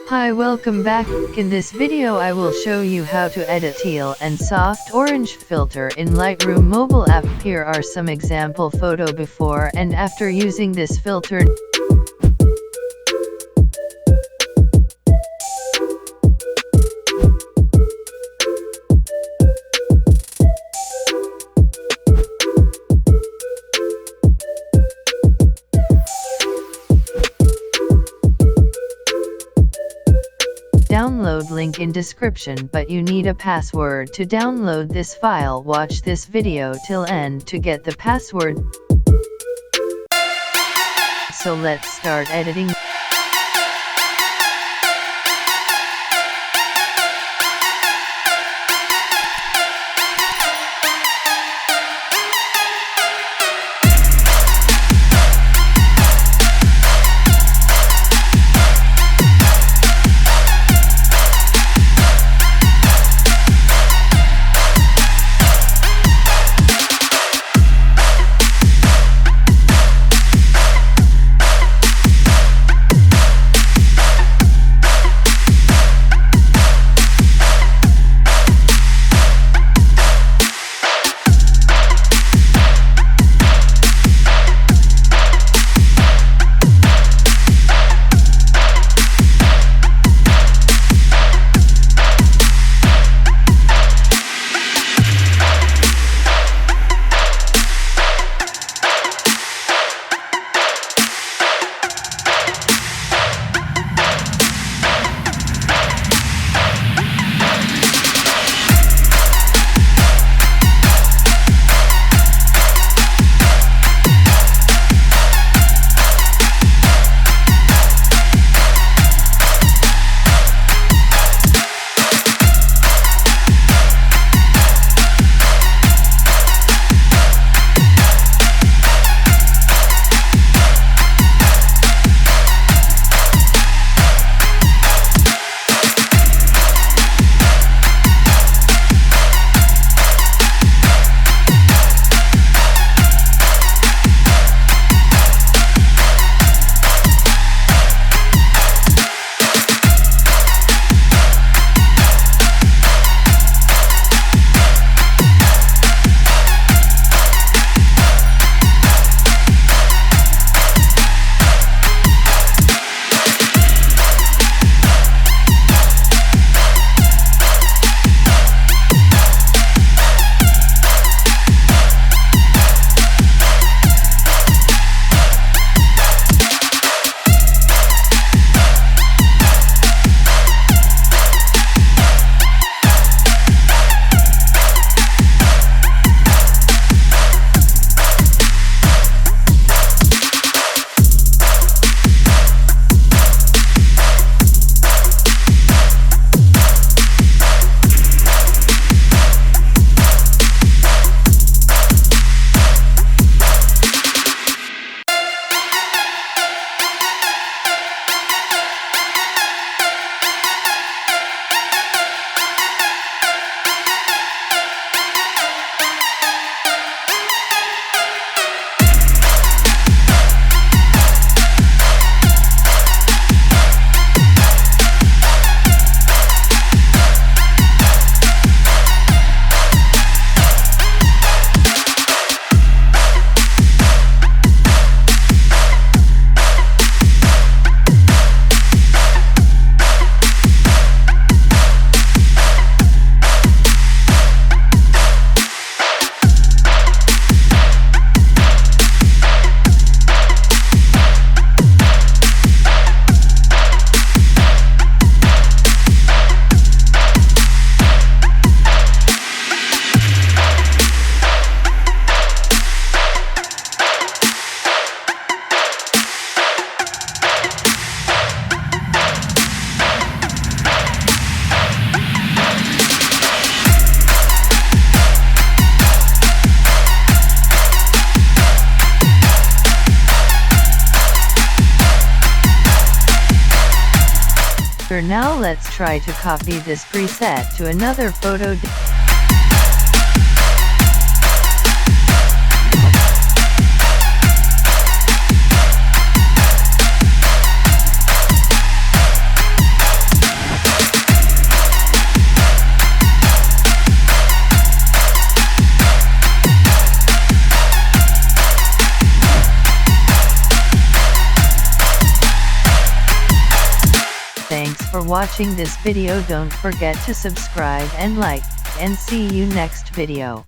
Hi, welcome back. In this video I will show you how to edit teal and soft orange filter in Lightroom mobile app. Here are some example photo before and after using this filter. Download link in description, but you need a password to download this file. Watch this video till end to get the password. So let's start editing. Now let's try to copy this preset to another photo. watching this video. Don't forget to subscribe and like, and see you next video.